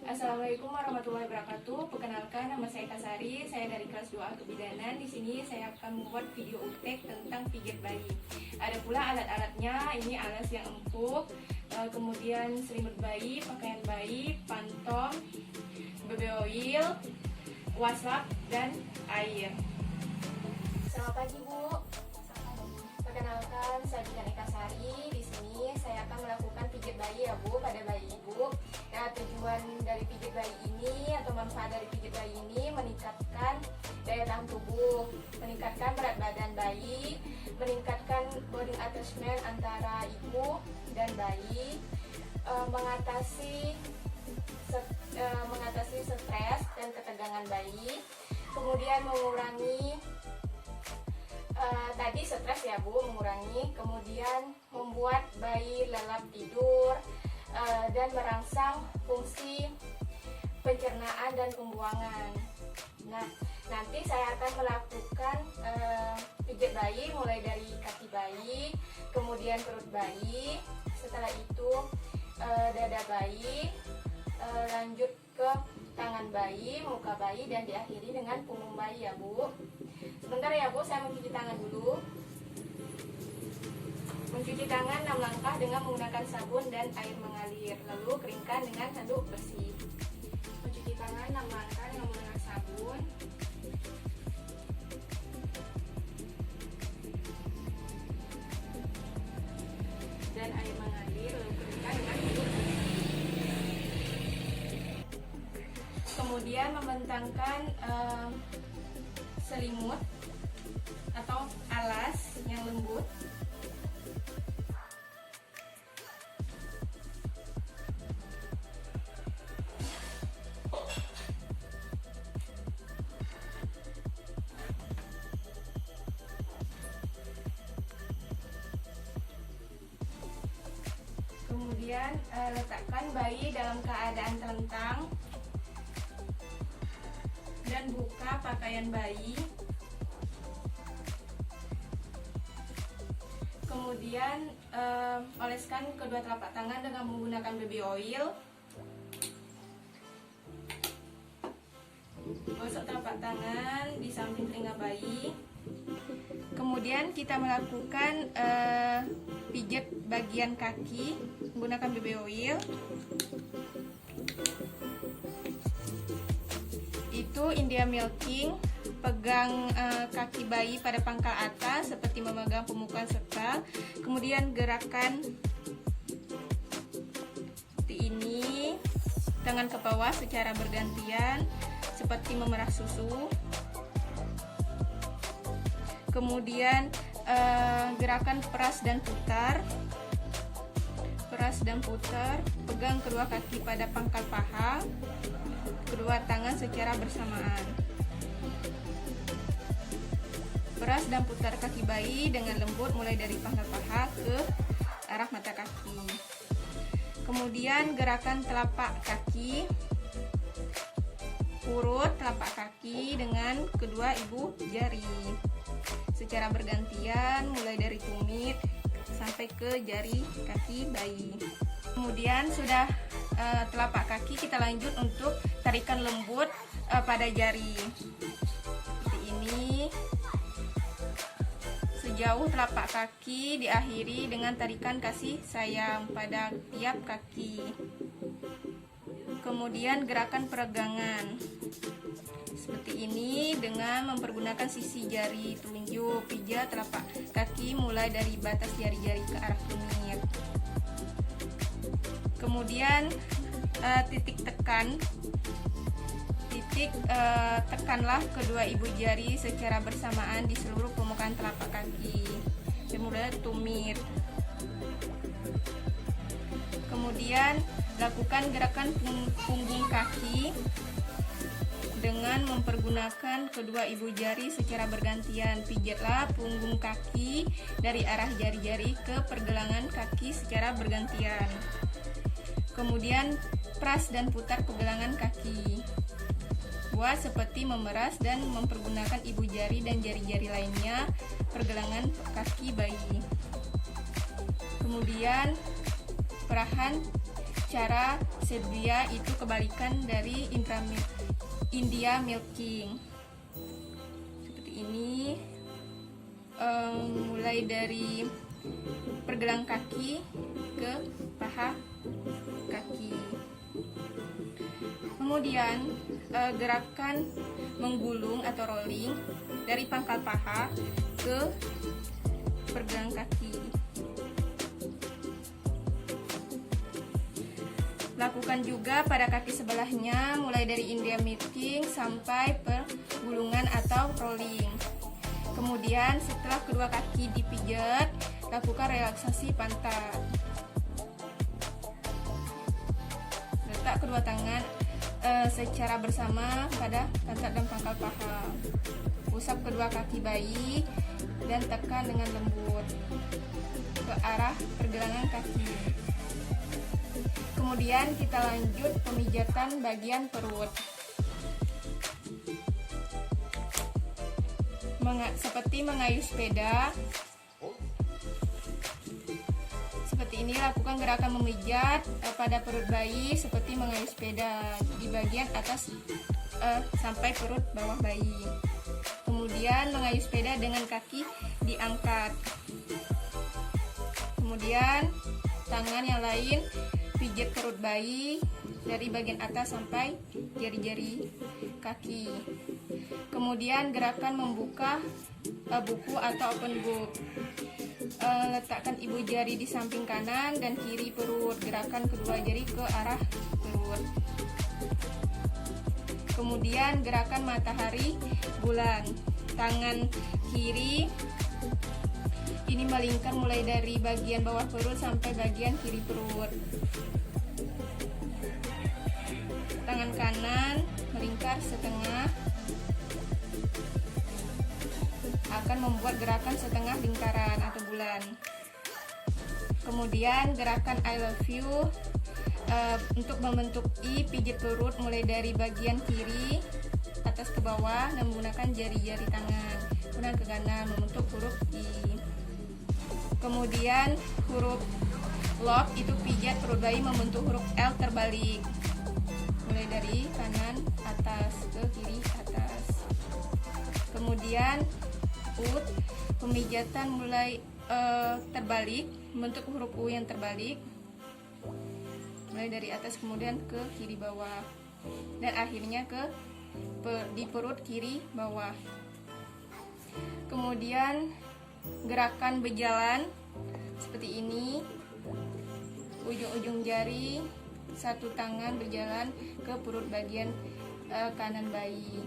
Assalamualaikum warahmatullahi wabarakatuh. Perkenalkan, nama saya Eka Sari. Saya dari kelas 2A Kebidanan. Di sini saya akan membuat video utek tentang pijat bayi. Ada pula alat-alatnya. Ini alas yang empuk, kemudian selimut bayi, pakaian bayi, pantong, baby oil, waslap, dan air. Selamat pagi, Bu. Perkenalkan, saya Bidan Eka Sari. Di sini saya akan melakukan pijat bayi ya, Bu, pada bayi Ibu. Nah, tujuan dari pijat bayi ini atau manfaat dari pijat bayi ini meningkatkan daya tahan tubuh, meningkatkan berat badan bayi, meningkatkan bonding attachment antara ibu dan bayi, mengatasi stres dan ketegangan bayi, kemudian mengurangi tadi stres ya Bu, mengurangi, kemudian membuat bayi lelap tidur, dan merangsang fungsi pencernaan dan pembuangan. Nah, nanti saya akan melakukan pijat bayi mulai dari kaki bayi, kemudian perut bayi, setelah itu dada bayi, lanjut ke tangan bayi, muka bayi, dan diakhiri dengan punggung bayi ya Bu. Sebentar ya Bu, saya mencuci tangan dulu. Mencuci tangan 6 langkah dengan menggunakan sabun dan air mengalir. Lalu keringkan dengan handuk bersih. Mencuci tangan 6 langkah dengan menggunakan sabun. Dan air mengalir, lalu keringkan dengan handuk bersih. Kemudian membentangkan selimut atau alas yang lembut. Kemudian letakkan bayi dalam keadaan telentang dan buka pakaian bayi. Kemudian oleskan kedua telapak tangan dengan menggunakan baby oil. Gosok telapak tangan di samping telinga bayi. Kemudian kita melakukan pijat bagian kaki menggunakan baby oil. Itu India milking. Pegang kaki bayi pada pangkal atas seperti memegang pemuka sekal. Kemudian gerakan seperti ini, tangan ke bawah secara bergantian seperti memerah susu. Kemudian gerakan peras dan putar. Peras dan putar, pegang kedua kaki pada pangkal paha, kedua tangan secara bersamaan. Peras dan putar kaki bayi dengan lembut mulai dari pangkal paha ke arah mata kaki. Kemudian gerakan telapak kaki, urut telapak kaki dengan kedua ibu jari secara bergantian mulai dari tumit sampai ke jari kaki bayi. Kemudian sudah telapak kaki, kita lanjut untuk tarikan lembut pada jari seperti ini. Sejauh telapak kaki, diakhiri dengan tarikan kasih sayang pada tiap kaki. Kemudian gerakan peregangan seperti ini dengan mempergunakan sisi jari telunjuk, pijat telapak kaki mulai dari batas jari-jari ke arah tumit. Kemudian titik tekan. Tekanlah kedua ibu jari secara bersamaan di seluruh permukaan telapak kaki, dimulai tumit. Kemudian lakukan gerakan punggung kaki dengan mempergunakan kedua ibu jari secara bergantian. Pijatlah punggung kaki dari arah jari-jari ke pergelangan kaki secara bergantian. Kemudian peras dan putar pergelangan kaki. Buat seperti memeras dan mempergunakan ibu jari dan jari-jari lainnya pergelangan kaki bayi. Kemudian perahan cara Sedlia itu kebalikan dari India milking. Seperti ini, mulai dari pergelang kaki ke paha kaki. Kemudian gerakan menggulung atau rolling dari pangkal paha ke pergelang kaki. Lakukan juga pada kaki sebelahnya, mulai dari India milking sampai pergulungan atau rolling. Kemudian setelah kedua kaki dipijat, lakukan relaksasi pantat. Letak kedua tangan secara bersama pada pantat dan pangkal paha. Usap kedua kaki bayi dan tekan dengan lembut ke arah pergelangan kaki. Kemudian kita lanjut pemijatan bagian perut. Seperti mengayuh sepeda. Seperti ini, lakukan gerakan memijat pada perut bayi seperti mengayuh sepeda di bagian atas sampai perut bawah bayi. Kemudian mengayuh sepeda dengan kaki diangkat. Kemudian tangan yang lain pijat perut bayi dari bagian atas sampai jari-jari kaki. Kemudian gerakan membuka buku atau open book. Letakkan ibu jari di samping kanan dan kiri perut. Gerakan kedua jari ke arah perut. Kemudian gerakan matahari bulan. Tangan kiri ini melingkar mulai dari bagian bawah perut sampai bagian kiri perut. Tangan kanan melingkar setengah, akan membuat gerakan setengah lingkaran atau bulan. Kemudian gerakan I love you untuk membentuk I, pijit perut mulai dari bagian kiri atas ke bawah dan menggunakan jari-jari tangan. Kemudian ke kanan membentuk huruf I. Kemudian huruf love itu pijat perut bayi membentuk huruf L terbalik, mulai dari kanan atas ke kiri atas. Kemudian ut, pemijatan mulai terbalik membentuk huruf U yang terbalik, mulai dari atas kemudian ke kiri bawah dan akhirnya di perut kiri bawah. Kemudian gerakan berjalan seperti ini, ujung-ujung jari satu tangan berjalan ke perut bagian kanan bayi.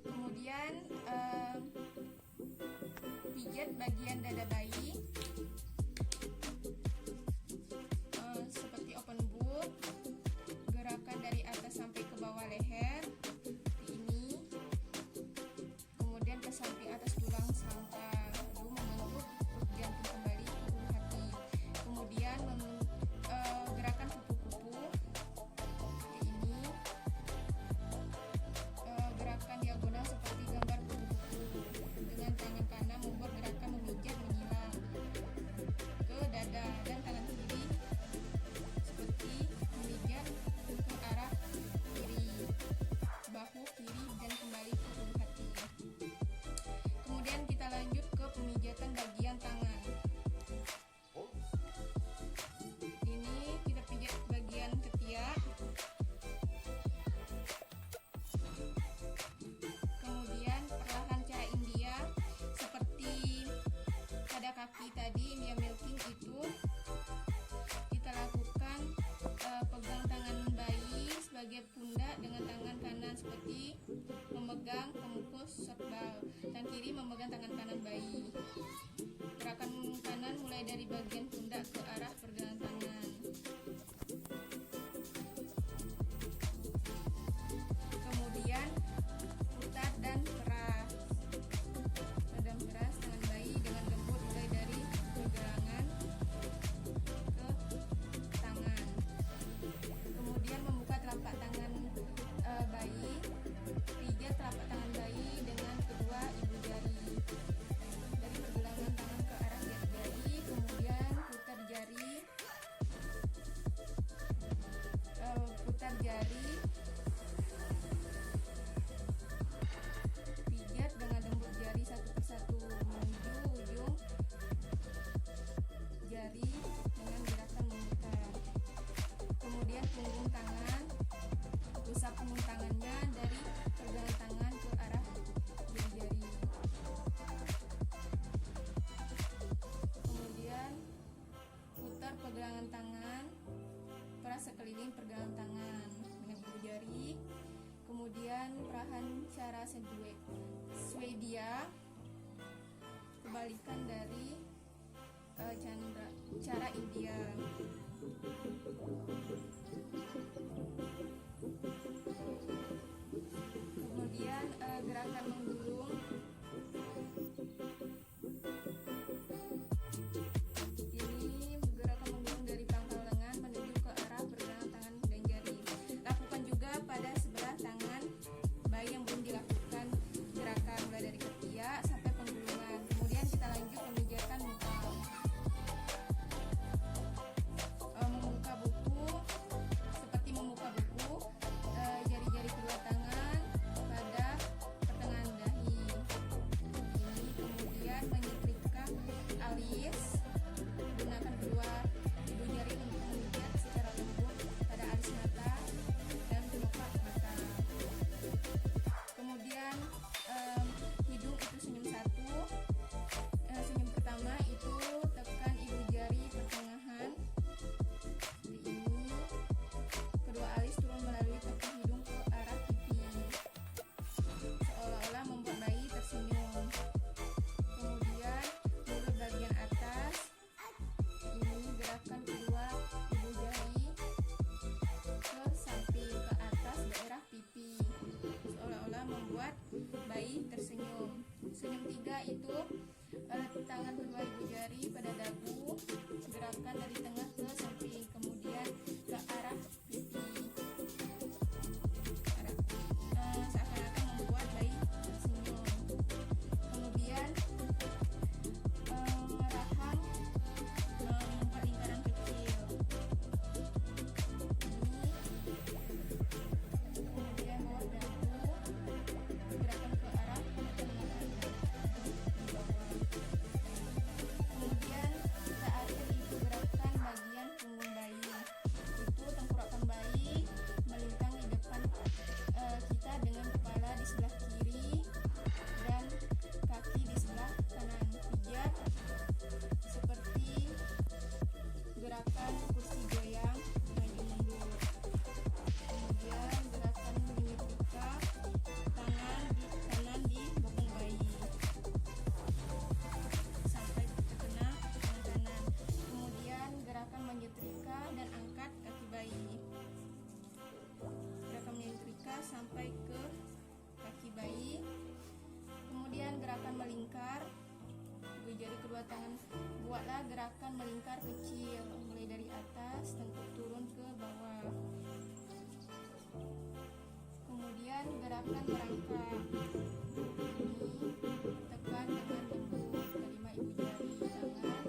Kemudian pijat bagian dada bayi seperti open book. Gerakan dari atas sampai ke bawah leher seperti ini. Kemudian ke samping atas tulang sangka, lalu membentuk perut jantung kembali ke ulu hati. Kemudian gerakan kupu-kupu seperti ini. Gerakan diagonal seperti gambar kupu-kupu dengan tangan kanan membuat gerakan memijat menyilang ke dada dan tangan kiri seperti memijat ke arah kiri bahu kiri dan kembali ke ulu hati. Kemudian kita lanjut ke pemijatan bagian tangan. Ini kita pijat bagian ketiak. Kemudian perlahan cara India seperti pada kaki tadi India milking itu kita lakukan pegang tangan bayi sebagai pundak dengan tangan kanan seperti memegang pemukul shotball dan kiri memegang tangan kanan bayi. Gerakan kanan mulai dari bagian pundak ke arah pergelangan tangan. Kemudian putar dan keras. Redam keras tangan bayi dengan lembut mulai dari pergelangan ke tangan. Kemudian membuka telapak tangan bayi. Pijat telapak tangan bayi dengan kedua ibu jari dari pergelangan tangan ke arah sekeliling pergelangan tangan dengan ibu jari. Kemudian perahan cara Swedia, kebalikan dari cara India. Kemudian gerakan menggulung. Ini gerakan menggulung dari pangkal lengan menuju ke arah pergelangan tangan dan jari. Lakukan juga pada sebelah tangan bayi yang belum dilakukan gerakan, mulai dari ketiak sampai penggulungan. Kemudian kita lanjut memijatkan muka. Membuka buku, seperti membuka buku, jari-jari kedua tangan pada pertengahan dahi. Ini kemudian menyetrika alis, gunakan kedua ibu jari untuk memijat secara lembut pada alis mata dan kelopak mata. Kemudian hidung itu senyum satu. Senyum pertama itu tekan ibu jari pertengahan seperti ini. Kedua alis turun melalui tepi hidung ke arah pipi, seolah-olah membuat bayi tersenyum. Kemudian mulut bagian atas, ini gerakan kedua ibu jari ke samping ke atas daerah pipi, seolah-olah membuat bayi tersenyum. Senyum tiga itu tangan kedua ibu jari pada dagu, gerakan dari tengah ke samping, kemudian ke arah pipi, seakan-akan membuat bayi tersenyum. Kemudian rahang membuat lingkaran kecil ini. Kemudian bawah dagu, gerakan ke arah pertengahan di bawah. Kemudian terakhir itu gerakan bagian punggung bayi, itu tengkorakan bayi melintang di depan kita dengan kepala di sebelah kiri dan kaki di sebelah kanan. Pijat seperti gerakan kursi goyang maju mundur. Kemudian gerakan menyetrika tangan di kanan di bokong bayi sampai terkena tangan kanan. Kemudian gerakan menyetrika dan angkat kaki bayi. Gerakan menyetrika sampai ke kaki bayi. Kemudian gerakan melingkar. Ibu jari kedua tangan, buatlah gerakan melingkar kecil, mulai dari atas tengkuk turun ke bawah. Kemudian gerakan merangkak. Ini tekan dengan lembut kelima ibu jari tangan